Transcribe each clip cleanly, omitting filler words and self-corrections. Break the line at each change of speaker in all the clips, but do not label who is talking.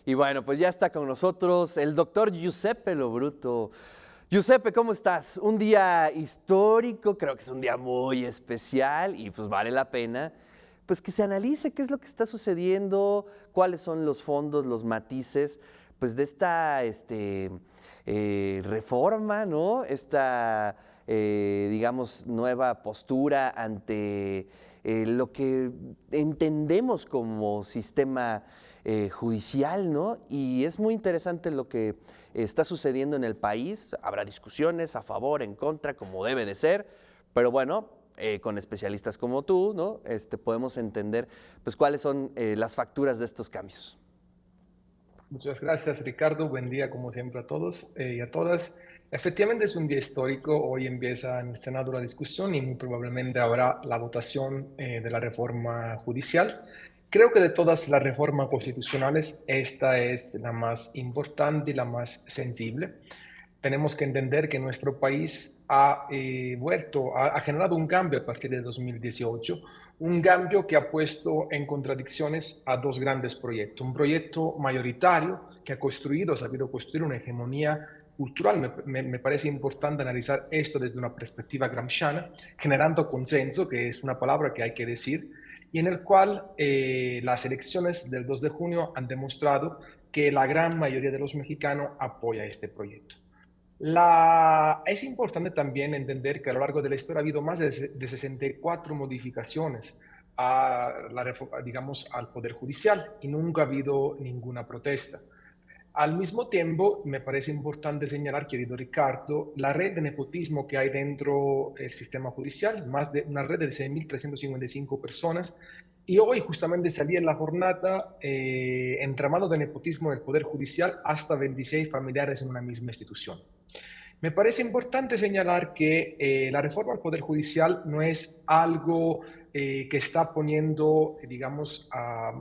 Y bueno, pues ya está con nosotros el doctor Giuseppe Lobruto. Giuseppe, ¿cómo estás? Un día histórico, creo que es un día muy especial y pues vale la pena pues que se analice qué es lo que está sucediendo, cuáles son los fondos, los matices pues de esta reforma, ¿no? Esta, digamos, nueva postura ante lo que entendemos como sistema judicial, ¿no? Y es muy interesante lo que está sucediendo en el país. Habrá discusiones a favor, en contra, como debe de ser, pero bueno, con especialistas como tú, ¿no? Podemos entender pues cuáles son las facturas de estos cambios.
Muchas gracias, Ricardo. Buen día, como siempre, a todos y a todas. Efectivamente, es un día histórico. Hoy empieza en el Senado la discusión y muy probablemente habrá la votación de la reforma judicial. Creo que de todas las reformas constitucionales, esta es la más importante y la más sensible. Tenemos que entender que nuestro país ha generado un cambio a partir de 2018, un cambio que ha puesto en contradicciones a dos grandes proyectos. Un proyecto mayoritario que ha sabido construir una hegemonía cultural. Me parece importante analizar esto desde una perspectiva gramsciana, generando consenso, que es una palabra que hay que decir, y en el cual las elecciones del 2 de junio han demostrado que la gran mayoría de los mexicanos apoya este proyecto. Es importante también entender que a lo largo de la historia ha habido más de 64 modificaciones digamos, al Poder Judicial y nunca ha habido ninguna protesta. Al mismo tiempo, me parece importante señalar, querido Ricardo, la red de nepotismo que hay dentro del sistema judicial, más de una red de 6.355 personas. Y hoy justamente salía en la jornada entramado de nepotismo del Poder Judicial hasta 26 familiares en una misma institución. Me parece importante señalar que la reforma al Poder Judicial no es algo que está poniendo, digamos,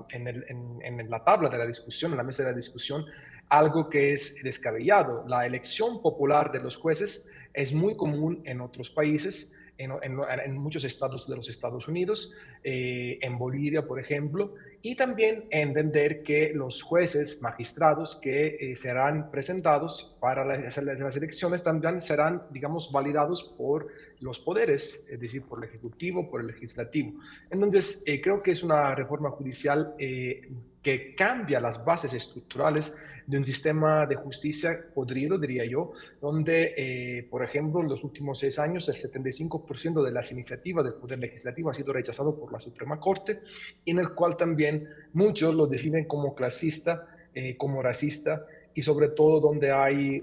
en la tabla de la discusión, en la mesa de la discusión, algo que es descabellado. La elección popular de los jueces es muy común en otros países, en muchos estados de los Estados Unidos, en Bolivia, por ejemplo, y también entender que los jueces, magistrados que serán presentados para las elecciones también serán, digamos, validados por los poderes, es decir, por el Ejecutivo, por el Legislativo. Entonces, creo que es una reforma judicial que cambia las bases estructurales de un sistema de justicia podrido, diría yo, donde, por ejemplo, en los últimos 6 años, el 75% de las iniciativas del Poder Legislativo ha sido rechazado por la Suprema Corte, y en el cual también muchos lo definen como clasista, como racista, y sobre todo donde hay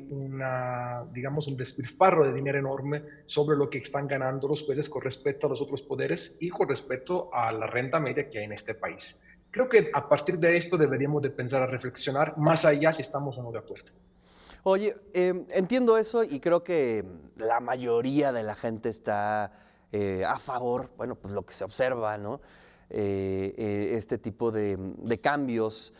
digamos, un despilfarro de dinero enorme sobre lo que están ganando los jueces con respecto a los otros poderes y con respecto a la renta media que hay en este país. Creo que a partir de esto deberíamos de pensar a reflexionar más allá si estamos o no de acuerdo.
Oye, entiendo eso y creo que la mayoría de la gente está a favor, bueno, pues lo que se observa, ¿no? Este tipo de cambios,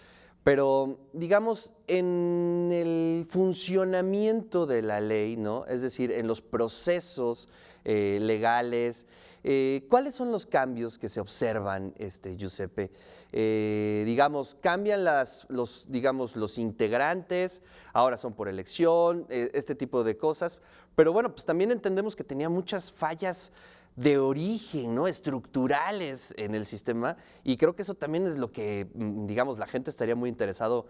pero digamos, en el funcionamiento de la ley, ¿no? Es decir, en los procesos legales, ¿cuáles son los cambios que se observan, Giuseppe? Digamos, cambian digamos, los integrantes, ahora son por elección, este tipo de cosas, pero bueno, pues también entendemos que tenía muchas fallas de origen, ¿no? Estructurales en el sistema, y creo que eso también es lo que, digamos, la gente estaría muy interesado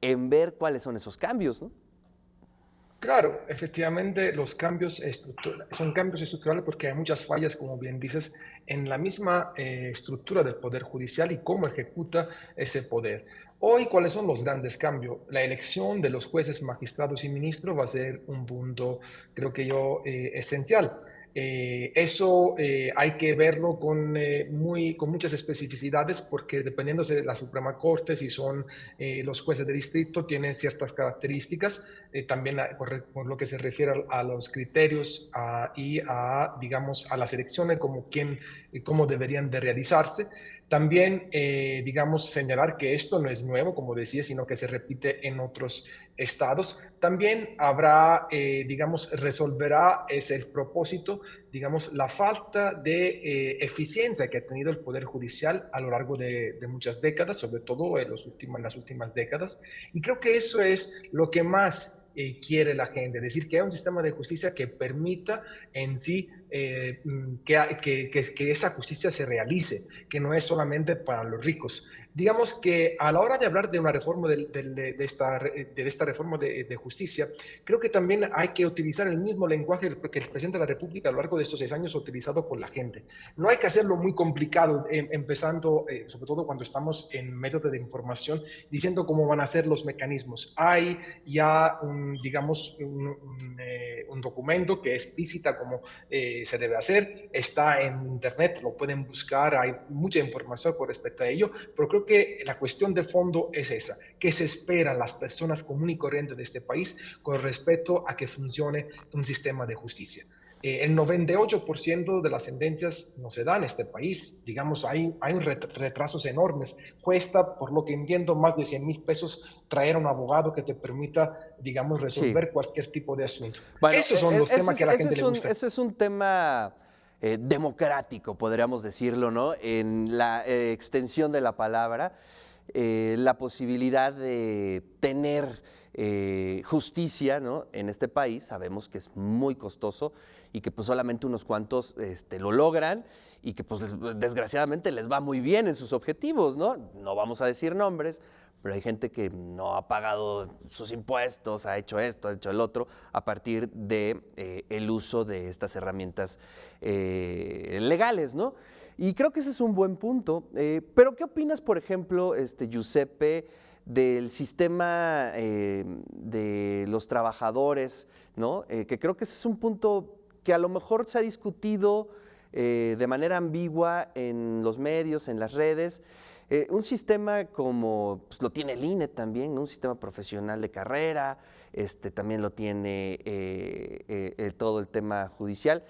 en ver cuáles son esos cambios, ¿no?
Claro, efectivamente los son cambios estructurales porque hay muchas fallas, como bien dices, en la misma estructura del Poder Judicial y cómo ejecuta ese poder. Hoy, ¿cuáles son los grandes cambios? La elección de los jueces, magistrados y ministros va a ser un punto, creo que yo, esencial. Eso hay que verlo con muchas especificidades porque dependiendo de la Suprema Corte, si son los jueces de distrito, tienen ciertas características, también por lo que se refiere a los criterios y digamos, a las elecciones, cómo deberían de realizarse. También, digamos, señalar que esto no es nuevo, como decía, sino que se repite en otros estados. También habrá, digamos, resolverá es el propósito, digamos, la falta de eficiencia que ha tenido el Poder Judicial a lo largo de muchas décadas, sobre todo en las últimas décadas. Y creo que eso es lo que más quiere la gente, es decir, que haya un sistema de justicia que permita en sí que esa justicia se realice, que no es solamente para los ricos. Digamos que a la hora de hablar de una reforma de esta reforma de justicia, creo que también hay que utilizar el mismo lenguaje que el presidente de la República a lo largo de estos 6 años ha utilizado con la gente. No hay que hacerlo muy complicado, empezando, sobre todo cuando estamos en medios de información, diciendo cómo van a ser los mecanismos. Hay ya, digamos, un documento que explicita cómo se debe hacer, está en internet, lo pueden buscar, hay mucha información con respecto a ello, pero creo que la cuestión de fondo es esa, que se espera las personas comunes y corrientes de este país con respecto a que funcione un sistema de justicia. El 98% de las sentencias no se dan en este país. Digamos, hay retrasos enormes. Cuesta, por lo que entiendo, más de 100,000 pesos traer a un abogado que te permita, digamos,
Sí.
resolver cualquier tipo de asunto.
Bueno,
Esos son los temas que a la gente le gusta.
ese es un tema democrático, podríamos decirlo, ¿no? En la extensión de la palabra, la posibilidad de tener justicia, ¿no? En este país, sabemos que es muy costoso y que pues solamente unos cuantos lo logran y que pues desgraciadamente les va muy bien en sus objetivos, ¿no? No vamos a decir nombres, pero hay gente que no ha pagado sus impuestos, ha hecho esto, ha hecho el otro, a partir de el uso de estas herramientas legales, ¿no? Y creo que ese es un buen punto. Pero ¿qué opinas, por ejemplo, Giuseppe, del sistema de los trabajadores, ¿no? Que creo que ese es un punto que a lo mejor se ha discutido de manera ambigua en los medios, en las redes. Un sistema como pues, lo tiene el INE también, ¿no? Un sistema profesional de carrera, también lo tiene todo el tema judicial.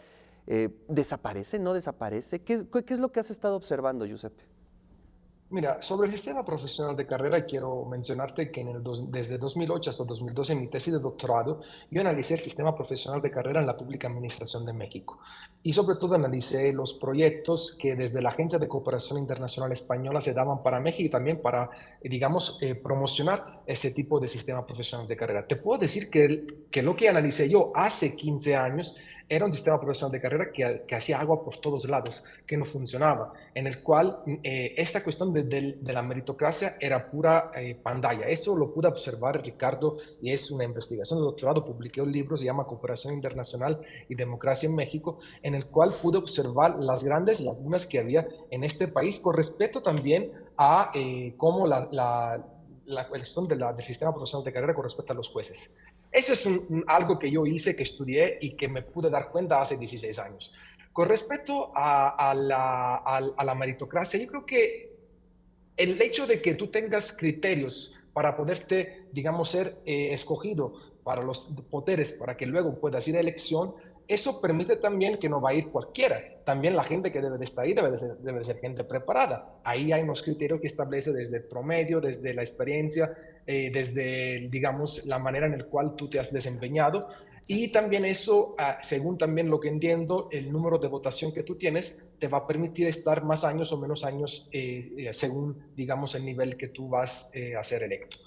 ¿Desaparece? ¿No desaparece? ¿Qué es lo que has estado observando, Giuseppe?
Mira, sobre el sistema profesional de carrera, quiero mencionarte que desde 2008 hasta 2012, en mi tesis de doctorado, yo analicé el sistema profesional de carrera en la Pública Administración de México. Y sobre todo analicé los proyectos que desde la Agencia de Cooperación Internacional Española se daban para México y también para, digamos, promocionar ese tipo de sistema profesional de carrera. Te puedo decir que lo que analicé yo hace 15 años era un sistema profesional de carrera que hacía agua por todos lados, que no funcionaba, en el cual esta cuestión de la meritocracia era pura pantalla. Eso lo pude observar, Ricardo, y es una investigación de doctorado. Publiqué un libro, se llama Cooperación Internacional y Democracia en México, en el cual pude observar las grandes lagunas que había en este país con respecto también a cómo la cuestión del sistema profesional de carrera con respecto a los jueces. Eso es algo que yo hice, que estudié y que me pude dar cuenta hace 16 años. Con respecto a la meritocracia, yo creo que el hecho de que tú tengas criterios para poderte, digamos, ser escogido para los poderes, para que luego puedas ir a elección, eso permite también que no va a ir cualquiera. También la gente que debe de estar ahí debe de ser gente preparada. Ahí hay unos criterios que establece desde el promedio, desde la experiencia, desde, digamos, la manera en la cual tú te has desempeñado. Y también eso, según también lo que entiendo, el número de votación que tú tienes te va a permitir estar más años o menos años según, digamos, el nivel que tú vas a ser electo.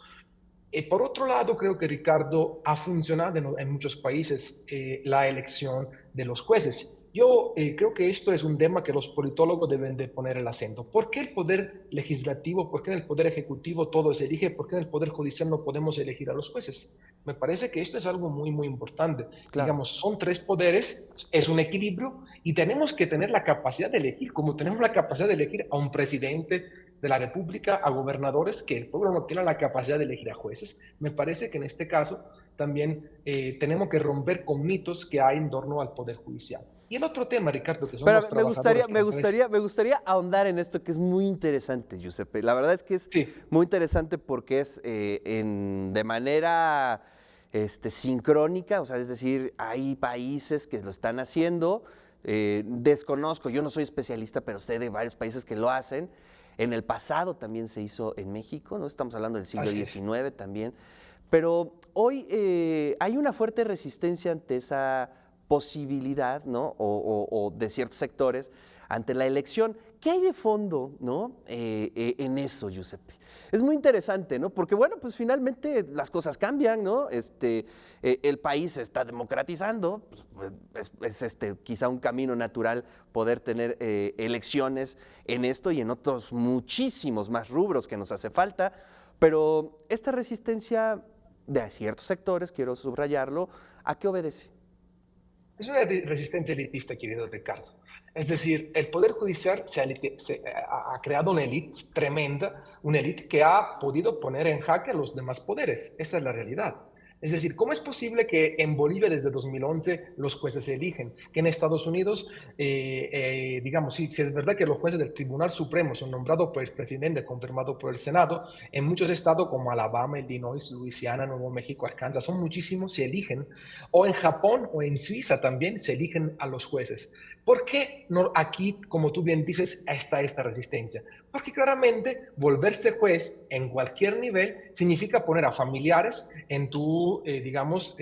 Por otro lado, creo que Ricardo ha funcionado en muchos países la elección de los jueces. Yo creo que esto es un tema que los politólogos deben de poner el acento. ¿Por qué el poder legislativo, por qué en el poder ejecutivo todo se elige, por qué en el poder judicial no podemos elegir a los jueces? Me parece que esto es algo muy, muy importante.
Claro.
Digamos, son 3 poderes, es un equilibrio y tenemos que tener la capacidad de elegir, como tenemos la capacidad de elegir a un presidente de la República, a gobernadores, que el pueblo no tiene la capacidad de elegir a jueces. Me parece que en este caso también tenemos que romper con mitos que hay en torno al Poder Judicial. Y el otro tema, Ricardo, que son
Pero
los trabajadores.
me gustaría ahondar en esto que es muy interesante, Giuseppe. La verdad es que es
Sí,
muy interesante porque es de manera sincrónica, o sea, es decir, hay países que lo están haciendo. Desconozco, yo no soy especialista, pero sé de varios países que lo hacen. en el pasado también se hizo en México, ¿no? Estamos hablando del siglo
Así es.
XIX también, pero hoy hay una fuerte resistencia ante esa posibilidad, ¿no? O de ciertos sectores ante la elección. ¿Qué hay de fondo, ¿no? En eso, Giuseppe? Es muy interesante, ¿no? Porque, bueno, pues finalmente las cosas cambian, ¿no? El país se está democratizando, pues, quizá un camino natural poder tener elecciones en esto y en otros muchísimos más rubros que nos hace falta, pero esta resistencia de ciertos sectores, quiero subrayarlo, ¿a qué obedece?
Es una resistencia elitista, querido Ricardo. Es decir, el Poder Judicial ha creado una élite tremenda, una élite que ha podido poner en jaque a los demás poderes. Esa es la realidad. Es decir, ¿cómo es posible que en Bolivia desde 2011 los jueces se eligen? Que en Estados Unidos, digamos, si es verdad que los jueces del Tribunal Supremo son nombrados por el presidente, confirmados por el Senado, en muchos estados como Alabama, Illinois, Luisiana, Nuevo México, Arkansas, son muchísimos, se eligen. O en Japón o en Suiza también se eligen a los jueces. ¿Por qué no, aquí, como tú bien dices, está esta resistencia? Porque claramente volverse juez en cualquier nivel significa poner a familiares en tu, digamos,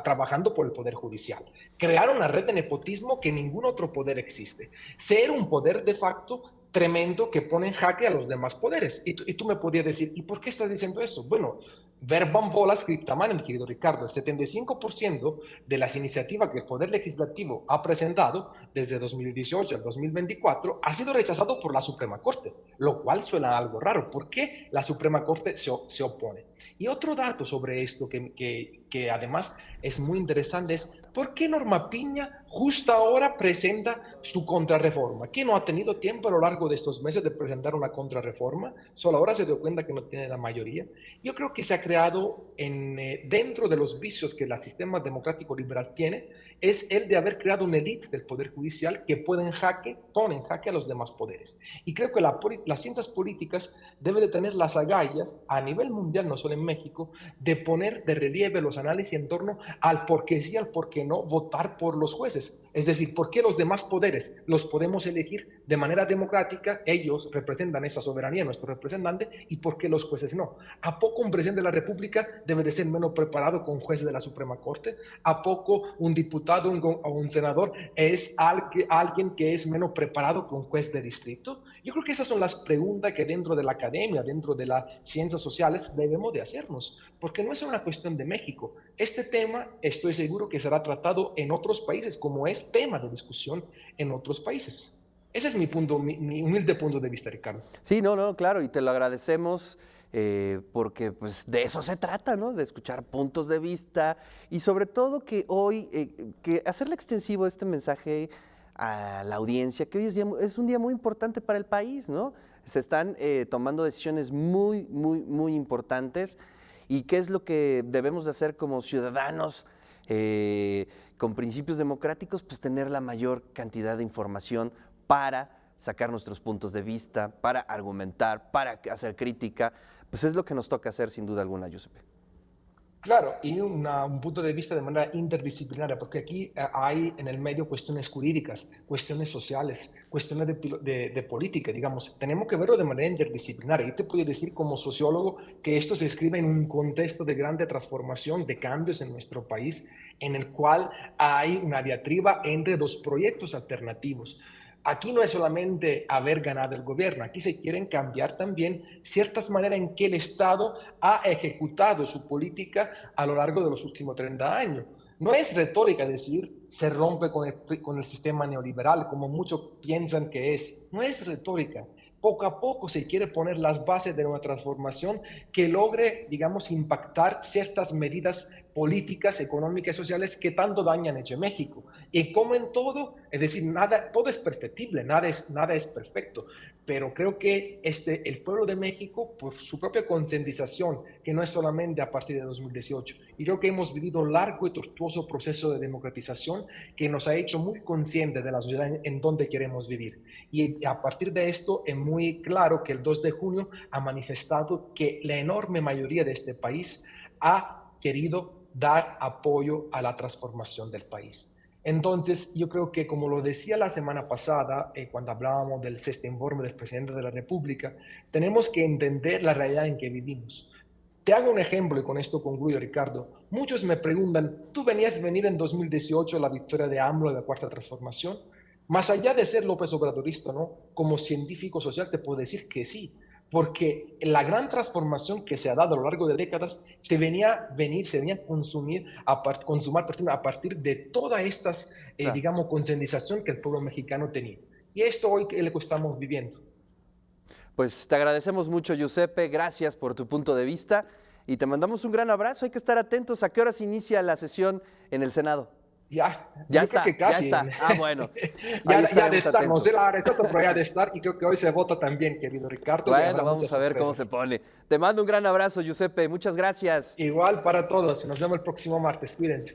trabajando por el Poder Judicial. Crear una red de nepotismo que ningún otro poder existe. Ser un poder de facto tremendo que pone en jaque a los demás poderes. Y tú me podrías decir, ¿y por qué estás diciendo eso? Bueno, verbam vola scripta manent, querido Ricardo. El 75% de las iniciativas que el Poder Legislativo ha presentado desde 2018 al 2024 ha sido rechazado por la Suprema Corte, lo cual suena algo raro. ¿Por qué la Suprema Corte se opone? Y otro dato sobre esto que además es muy interesante es ¿por qué Norma Piña justo ahora presenta su contrarreforma? ¿Que no ha tenido tiempo a lo largo de estos meses de presentar una contrarreforma? Solo ahora se dio cuenta que no tiene la mayoría. Yo creo que se ha creado dentro de los vicios que el sistema democrático liberal tiene, es el de haber creado una élite del Poder Judicial que pone en jaque a los demás poderes. Y creo que las ciencias políticas deben de tener las agallas a nivel mundial, no solo en México, de poner de relieve los análisis en torno al por qué sí, al por qué no votar por los jueces. Es decir, por qué los demás poderes los podemos elegir de manera democrática, ellos representan esa soberanía, nuestro representante, y por qué los jueces no. ¿A poco un presidente de la República debe de ser menos preparado que un juez de la Suprema Corte? ¿A poco un diputado o un senador es alguien que es menos preparado que un juez de distrito? Yo creo que esas son las preguntas que dentro de la academia, dentro de las ciencias sociales debemos de hacernos, porque no es una cuestión de México. Este tema estoy seguro que será tratado en otros países, como es tema de discusión en otros países. Ese es mi humilde punto de vista, Ricardo.
Sí, no, claro, y te lo agradecemos. Porque pues de eso se trata, ¿no? De escuchar puntos de vista y sobre todo que hoy, que hacerle extensivo este mensaje a la audiencia, que hoy es un día muy importante para el país, ¿no? Se están tomando decisiones muy importantes y qué es lo que debemos de hacer como ciudadanos con principios democráticos, pues tener la mayor cantidad de información para sacar nuestros puntos de vista, para argumentar, para hacer crítica, pues es lo que nos toca hacer sin duda alguna, Giuseppe.
Claro, y un punto de vista de manera interdisciplinaria, porque aquí hay en el medio cuestiones jurídicas, cuestiones sociales, cuestiones de política, digamos. Tenemos que verlo de manera interdisciplinaria. Yo te puedo decir como sociólogo que esto se escribe en un contexto de grande transformación, de cambios en nuestro país, en el cual hay una diatriba entre dos proyectos alternativos. Aquí no es solamente haber ganado el gobierno, aquí se quieren cambiar también ciertas maneras en que el Estado ha ejecutado su política a lo largo de los últimos 30 años. No es retórica decir se rompe con el sistema neoliberal, como muchos piensan que es. No es retórica. Poco a poco se quiere poner las bases de una transformación que logre, digamos, impactar ciertas medidas políticas, económicas y sociales que tanto daño han hecho en México. Y como en todo, es decir, todo es perfectible, nada es perfecto. Pero creo que el pueblo de México, por su propia concientización, que no es solamente a partir de 2018, y creo que hemos vivido un largo y tortuoso proceso de democratización que nos ha hecho muy conscientes de la sociedad en donde queremos vivir. Y a partir de esto es muy claro que el 2 de junio ha manifestado que la enorme mayoría de este país ha querido dar apoyo a la transformación del país. Entonces, yo creo que como lo decía la semana pasada, cuando hablábamos del sexto informe del presidente de la República, tenemos que entender la realidad en que vivimos. Te hago un ejemplo y con esto concluyo, Ricardo. Muchos me preguntan, ¿tú venías venir en 2018 la victoria de AMLO de la Cuarta Transformación? Más allá de ser López Obradorista, ¿no? Como científico social te puedo decir que sí, porque la gran transformación que se ha dado a lo largo de décadas se venía a consumir, consumar perdón, a partir de todas estas,
Claro.
digamos, concientización que el pueblo mexicano tenía. Y esto hoy es lo que estamos viviendo.
Pues te agradecemos mucho, Giuseppe, gracias por tu punto de vista y te mandamos un gran abrazo. Hay que estar atentos a qué horas inicia la sesión en el Senado.
Ya,
Ya
yo creo que
está, ya
casi.
está. Ah, bueno, ahí
Ya de
estaremos
estar, no sé
atentos.
la hora exacta, pero ya de estar. Y creo que hoy se vota también, querido Ricardo, y
Bueno,
habrá
vamos
muchas
a ver cómo se
sorpresas.
pone. Te mando un gran abrazo, Giuseppe. Muchas gracias.
Igual para todos. Nos vemos el próximo martes. Cuídense.